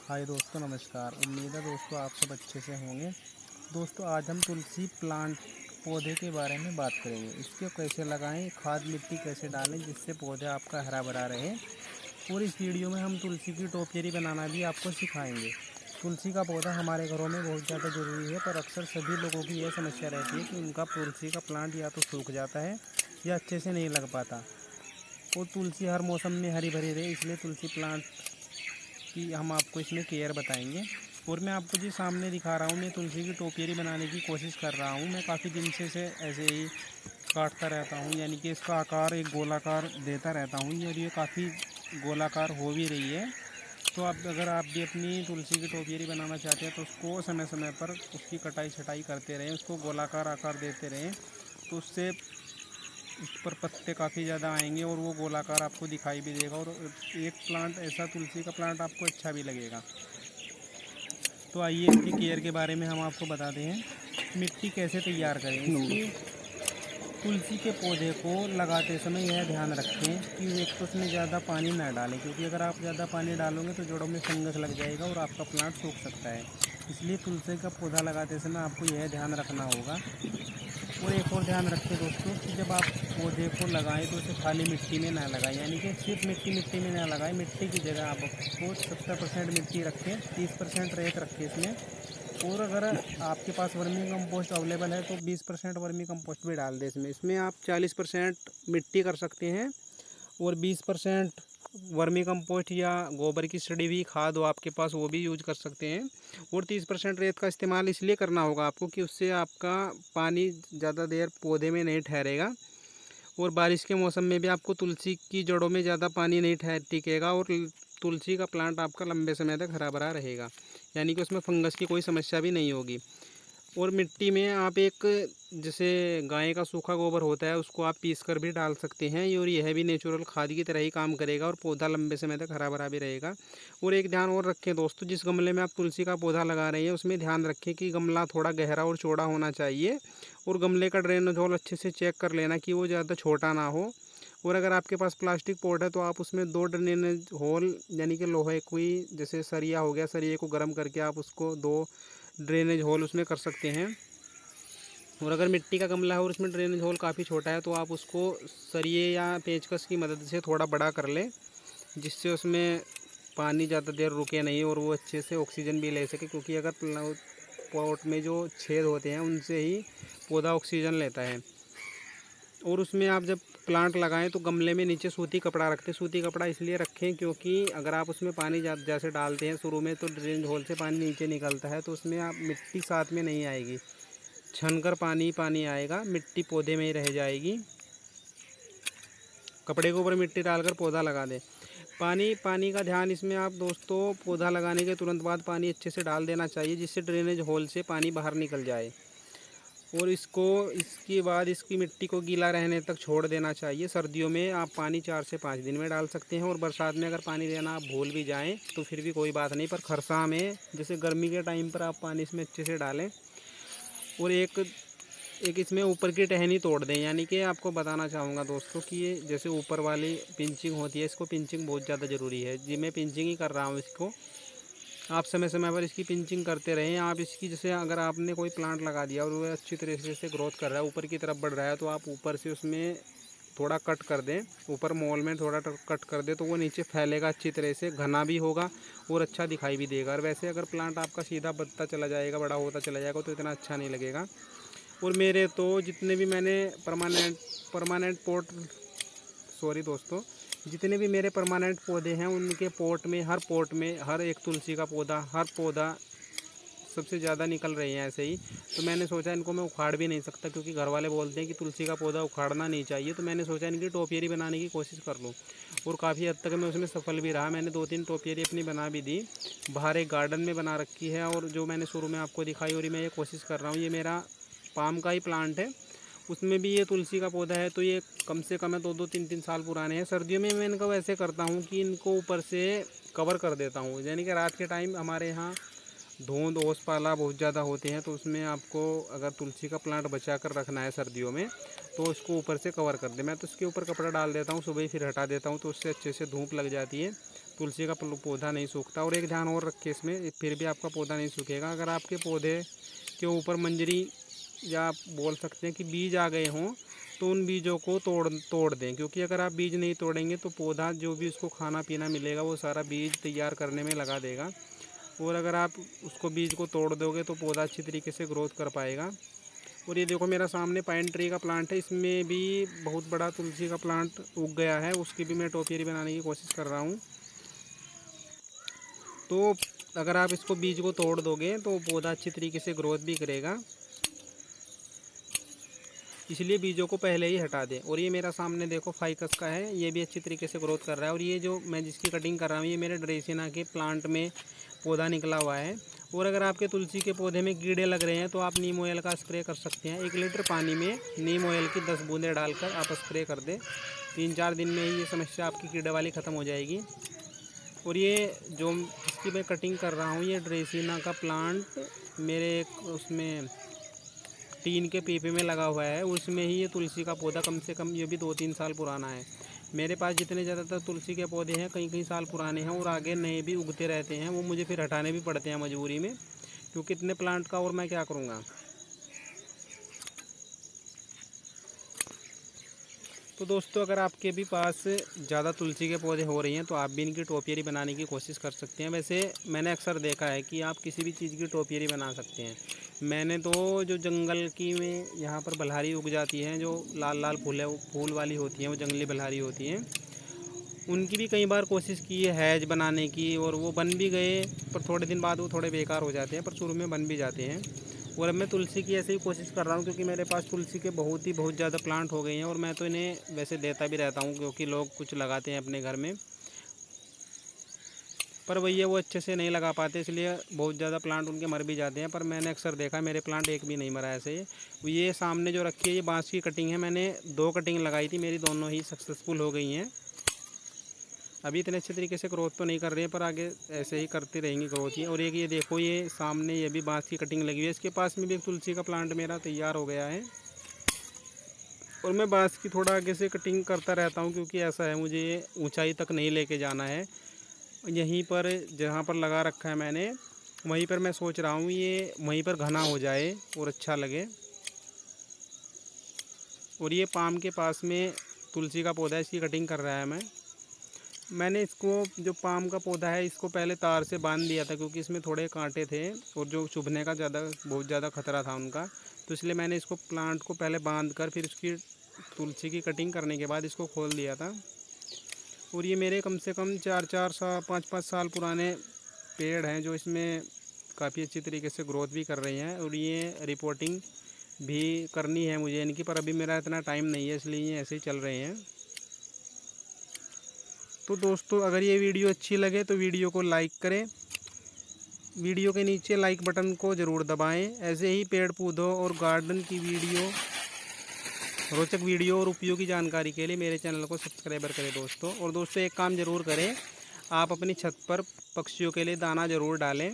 हाय दोस्तों, नमस्कार। उम्मीद है दोस्तों आप सब अच्छे से होंगे। दोस्तों आज हम तुलसी प्लांट पौधे के बारे में बात करेंगे। इसको कैसे लगाएं, खाद मिट्टी कैसे डालें जिससे पौधा आपका हरा भरा रहे। और इस वीडियो में हम तुलसी की टोपियरी बनाना भी आपको सिखाएंगे। तुलसी का पौधा हमारे घरों में बहुत ज़्यादा ज़रूरी है, पर अक्सर सभी लोगों की यह समस्या रहती है कि उनका तुलसी का प्लांट या तो सूख जाता है या अच्छे से नहीं लग पाता। और तुलसी हर मौसम में हरी भरी रहे, इसलिए तुलसी प्लांट कि हम आपको इसमें केयर बताएंगे। और मैं आपको जो सामने दिखा रहा हूँ, मैं तुलसी की टोपियरी बनाने की कोशिश कर रहा हूँ। मैं काफ़ी दिन से ऐसे ही काटता रहता हूँ, यानी कि इसका आकार एक गोलाकार देता रहता हूँ और ये काफ़ी गोलाकार हो भी रही है। तो आप अगर आप भी अपनी तुलसी की टोपियरी बनाना चाहते हैं तो उसको समय समय पर उसकी कटाई छटाई करते रहें, उसको गोलाकार आकार देते रहें, तो उससे उस पर पत्ते काफ़ी ज़्यादा आएंगे और वो गोलाकार आपको दिखाई भी देगा। और एक प्लांट ऐसा तुलसी का प्लांट आपको अच्छा भी लगेगा। तो आइए इसकी केयर के बारे में हम आपको बताते हैं। मिट्टी कैसे तैयार करें इसकी। तुलसी के पौधे को लगाते समय यह ध्यान रखें कि एक तो उसमें ज़्यादा पानी ना डालें, क्योंकि अगर आप ज़्यादा पानी डालोगे तो जड़ों में फंगस लग जाएगा और आपका प्लांट सूख सकता है। इसलिए तुलसी का पौधा लगाते समय आपको यह ध्यान रखना होगा। और एक और ध्यान रखें दोस्तों कि जब आप पौधे को लगाएं तो उसे खाली मिट्टी में ना लगाएं, यानी कि सिर्फ मिट्टी में ना लगाएं। मिट्टी की जगह आप आपको 70% मिट्टी रखें, 30% रेत रखें इसमें। और अगर आपके पास वर्मी कंपोस्ट अवेलेबल है तो 20% वर्मी कंपोस्ट भी डाल दें इसमें आप 40% मिट्टी कर सकते हैं और 20% वर्मी कंपोस्ट या गोबर की सड़ी हुई खाद हो आपके पास वो भी यूज कर सकते हैं। और 30% रेत का इस्तेमाल इसलिए करना होगा आपको कि उससे आपका पानी ज़्यादा देर पौधे में नहीं ठहरेगा। और बारिश के मौसम में भी आपको तुलसी की जड़ों में ज़्यादा पानी नहीं टिकेगा और तुलसी का प्लांट आपका लंबे समय तक हरा भरा रहेगा, यानी कि उसमें फंगस की कोई समस्या भी नहीं होगी। और मिट्टी में आप एक जैसे गाय का सूखा गोबर होता है उसको आप पीस कर भी डाल सकते हैं, और यह भी नेचुरल खाद की तरह ही काम करेगा और पौधा लंबे समय तक हरा भरा भी रहेगा। और एक ध्यान और रखें दोस्तों, जिस गमले में आप तुलसी का पौधा लगा रहे हैं उसमें ध्यान रखें कि गमला थोड़ा गहरा और चौड़ा होना चाहिए। और गमले का ड्रेनेज होल अच्छे से चेक कर लेना कि वो ज़्यादा छोटा ना हो। और अगर आपके पास प्लास्टिक पॉट है तो आप उसमें 2 ड्रेनेज होल, यानी कि लोहे कोई जैसे सरिया हो गया, सरिये को गर्म करके आप उसको 2 ड्रेनेज होल उसमें कर सकते हैं। और अगर मिट्टी का गमला है और उसमें ड्रेनेज होल काफ़ी छोटा है तो आप उसको सरिये या पेचकस की मदद से थोड़ा बड़ा कर लें, जिससे उसमें पानी ज़्यादा देर रुके नहीं और वो अच्छे से ऑक्सीजन भी ले सके, क्योंकि अगर पॉट में जो छेद होते हैं उनसे ही पौधा ऑक्सीजन लेता है। और उसमें आप जब प्लांट लगाएं तो गमले में नीचे सूती कपड़ा रखते हैं। सूती कपड़ा इसलिए रखें क्योंकि अगर आप उसमें पानी जैसे डालते हैं शुरू में तो ड्रेनेज होल से पानी नीचे निकलता है, तो उसमें आप मिट्टी साथ में नहीं आएगी, छनकर पानी पानी आएगा, मिट्टी पौधे में ही रह जाएगी। कपड़े के ऊपर मिट्टी डालकर पौधा लगा दें। पानी का ध्यान इसमें आप दोस्तों पौधा लगाने के तुरंत बाद पानी अच्छे से डाल देना चाहिए, जिससे ड्रेनेज होल से पानी बाहर निकल जाए। और इसके बाद इसकी मिट्टी को गीला रहने तक छोड़ देना चाहिए। सर्दियों में आप पानी 4 से 5 दिन में डाल सकते हैं, और बरसात में अगर पानी देना आप भूल भी जाएं तो फिर भी कोई बात नहीं, पर खरसा में जैसे गर्मी के टाइम पर आप पानी इसमें अच्छे से डालें। और एक इसमें ऊपर की टहनी तोड़ दें, यानी कि आपको बताना चाहूँगा दोस्तों कि ये जैसे ऊपर वाली पिंचिंग होती है, इसको पिंचिंग बहुत ज़्यादा ज़रूरी है जी। मैं पिंचिंग ही कर रहा हूँ इसको, आप समय समय पर इसकी पिंचिंग करते रहें। आप इसकी जैसे अगर आपने कोई प्लांट लगा दिया और वो अच्छी तरीके से ग्रोथ कर रहा है, ऊपर की तरफ बढ़ रहा है, तो आप ऊपर से उसमें थोड़ा कट कर दें, ऊपर मोल में थोड़ा कट कर दें, तो वो नीचे फैलेगा अच्छी तरह से, घना भी होगा और अच्छा दिखाई भी देगा। और वैसे अगर प्लांट आपका सीधा बढ़ता चला जाएगा, बड़ा होता चला जाएगा, तो इतना अच्छा नहीं लगेगा। और मेरे तो जितने भी मैंने परमानेंट पॉट सॉरी दोस्तों, जितने भी मेरे परमानेंट पौधे हैं उनके पॉट में हर एक तुलसी का पौधा, हर पौधा सबसे ज़्यादा निकल रहे हैं ऐसे ही। तो मैंने सोचा इनको मैं उखाड़ भी नहीं सकता, क्योंकि घर वाले बोलते हैं कि तुलसी का पौधा उखाड़ना नहीं चाहिए, तो मैंने सोचा इनकी टोपियरी बनाने की कोशिश कर लूँ। और काफ़ी हद तक मैं उसमें सफल भी रहा। मैंने 2-3 टोपियरी अपनी बना भी दी, बाहर एक गार्डन में बना रखी है। और जो मैंने शुरू में आपको दिखाई और मैं ये कोशिश कर रहा हूँ, ये मेरा पाम का ही प्लांट है, उसमें भी ये तुलसी का पौधा है। तो ये कम से कम है 2-2 3-3 साल पुराने हैं। सर्दियों में मैं इनको वैसे करता हूँ कि इनको ऊपर से कवर कर देता हूँ, यानी कि रात के टाइम हमारे यहाँ धुंध ओस पाला बहुत ज़्यादा होते हैं, तो उसमें आपको अगर तुलसी का प्लांट बचा कर रखना है सर्दियों में तो उसको ऊपर से कवर कर दे। मैं तो उसके ऊपर कपड़ा डाल देता हूँ, सुबह ही फिर हटा देता हूँ, तो उससे अच्छे से धूप लग जाती है, तुलसी का पौधा नहीं सूखता। और एक ध्यान और रखें इसमें, फिर भी आपका पौधा नहीं सूखेगा। अगर आपके पौधे के ऊपर मंजरी या आप बोल सकते हैं कि बीज आ गए हों तो उन बीजों को तोड़ दें, क्योंकि अगर आप बीज नहीं तोड़ेंगे तो पौधा जो भी उसको खाना पीना मिलेगा वो सारा बीज तैयार करने में लगा देगा। और अगर आप उसको बीज को तोड़ दोगे तो पौधा अच्छी तरीके से ग्रोथ कर पाएगा। और ये देखो मेरा सामने पाइन ट्री का प्लांट है, इसमें भी बहुत बड़ा तुलसी का प्लांट उग गया है, उसकी भी मैं टोपियरी बनाने की कोशिश कर रहा हूँ। तो अगर आप इसको बीज को तोड़ दोगे तो पौधा अच्छी तरीके से ग्रोथ भी करेगा, इसलिए बीजों को पहले ही हटा दें। और ये मेरा सामने देखो फाइकस का है, ये भी अच्छी तरीके से ग्रोथ कर रहा है। और ये जो मैं जिसकी कटिंग कर रहा हूँ ये मेरे ड्रेसिना के प्लांट में पौधा निकला हुआ है। और अगर आपके तुलसी के पौधे में कीड़े लग रहे हैं तो आप नीम ऑयल का स्प्रे कर सकते हैं। 1 लीटर पानी में नीम ऑयल की 10 बूंदें डालकर आप स्प्रे कर दें। 3-4 दिन में ही ये समस्या आपकी कीड़े वाली ख़त्म हो जाएगी। और ये जो इसकी मैं कटिंग कर रहा हूँ ये ड्रेसिना का प्लांट मेरे एक उसमें टीन के पीपे में लगा हुआ है, उसमें ही ये तुलसी का पौधा कम से कम ये भी 2-3 साल पुराना है। मेरे पास जितने ज़्यादातर तुलसी के पौधे हैं कई साल पुराने हैं और आगे नए भी उगते रहते हैं, वो मुझे फिर हटाने भी पड़ते हैं मजबूरी में, क्योंकि इतने प्लांट का और मैं क्या करूँगा। तो दोस्तों अगर आपके भी पास ज़्यादा तुलसी के पौधे हो रही हैं तो आप भी इनकी टोपियरी बनाने की कोशिश कर सकते हैं। वैसे मैंने अक्सर देखा है कि आप किसी भी चीज़ की टोपियरी बना सकते हैं। मैंने तो जो जंगल की में यहाँ पर बलहारी उग जाती हैं, जो लाल लाल फूल वाली होती हैं, वो जंगली बलहारी होती हैं, उनकी भी कई बार कोशिश की है हैज बनाने की, और वो बन भी गए, पर थोड़े दिन बाद वो थोड़े बेकार हो जाते हैं, पर शुरू में बन भी जाते हैं। और अब मैं तुलसी की ऐसे ही कोशिश कर रहा हूँ, क्योंकि मेरे पास तुलसी के बहुत ज़्यादा प्लांट हो गए हैं। और मैं तो इन्हें वैसे देता भी रहता हूँ, क्योंकि लोग कुछ लगाते हैं अपने घर में, पर वही है वो अच्छे से नहीं लगा पाते, इसलिए बहुत ज़्यादा प्लांट उनके मर भी जाते हैं। पर मैंने अक्सर देखा मेरे प्लांट एक भी नहीं मरा ऐसे। ये सामने जो रखी है ये बांस की कटिंग है, मैंने 2 कटिंग लगाई थी, मेरी दोनों ही सक्सेसफुल हो गई हैं। अभी इतने अच्छे तरीके से ग्रोथ तो नहीं कर रही है, पर आगे ऐसे ही करती रहेंगी ग्रोथ ही। और एक ये देखो ये सामने ये भी बांस की कटिंग लगी हुई है, इसके पास में भी एक तुलसी का प्लांट मेरा तैयार हो गया है। और मैं बांस की थोड़ा आगे से कटिंग करता रहता हूँ, क्योंकि ऐसा है मुझे ऊंचाई तक नहीं लेके जाना है। यहीं पर जहाँ पर लगा रखा है मैंने, वहीं पर मैं सोच रहा हूँ ये वहीं पर घना हो जाए और अच्छा लगे। और ये पाम के पास में तुलसी का पौधा है, इसकी कटिंग कर रहा है मैंने इसको जो पाम का पौधा है इसको पहले तार से बांध दिया था, क्योंकि इसमें थोड़े कांटे थे और जो चुभने का बहुत ज़्यादा खतरा था उनका, तो इसलिए मैंने इसको प्लांट को पहले बांध कर फिर उसकी तुलसी की कटिंग करने के बाद इसको खोल दिया था। और ये मेरे कम से कम 5-5 साल पुराने पेड़ हैं, जो इसमें काफ़ी अच्छी तरीके से ग्रोथ भी कर रही हैं। और ये रिपोर्टिंग भी करनी है मुझे इनकी, पर अभी मेरा इतना टाइम नहीं है, इसलिए ये ऐसे ही चल रहे हैं। तो दोस्तों अगर ये वीडियो अच्छी लगे तो वीडियो को लाइक करें, वीडियो के नीचे लाइक बटन को ज़रूर दबाएं। ऐसे ही पेड़ पौधों और गार्डन की रोचक वीडियो और उपयोगी जानकारी के लिए मेरे चैनल को सब्सक्राइबर करें दोस्तों। और दोस्तों एक काम ज़रूर करें, आप अपनी छत पर पक्षियों के लिए दाना ज़रूर डालें।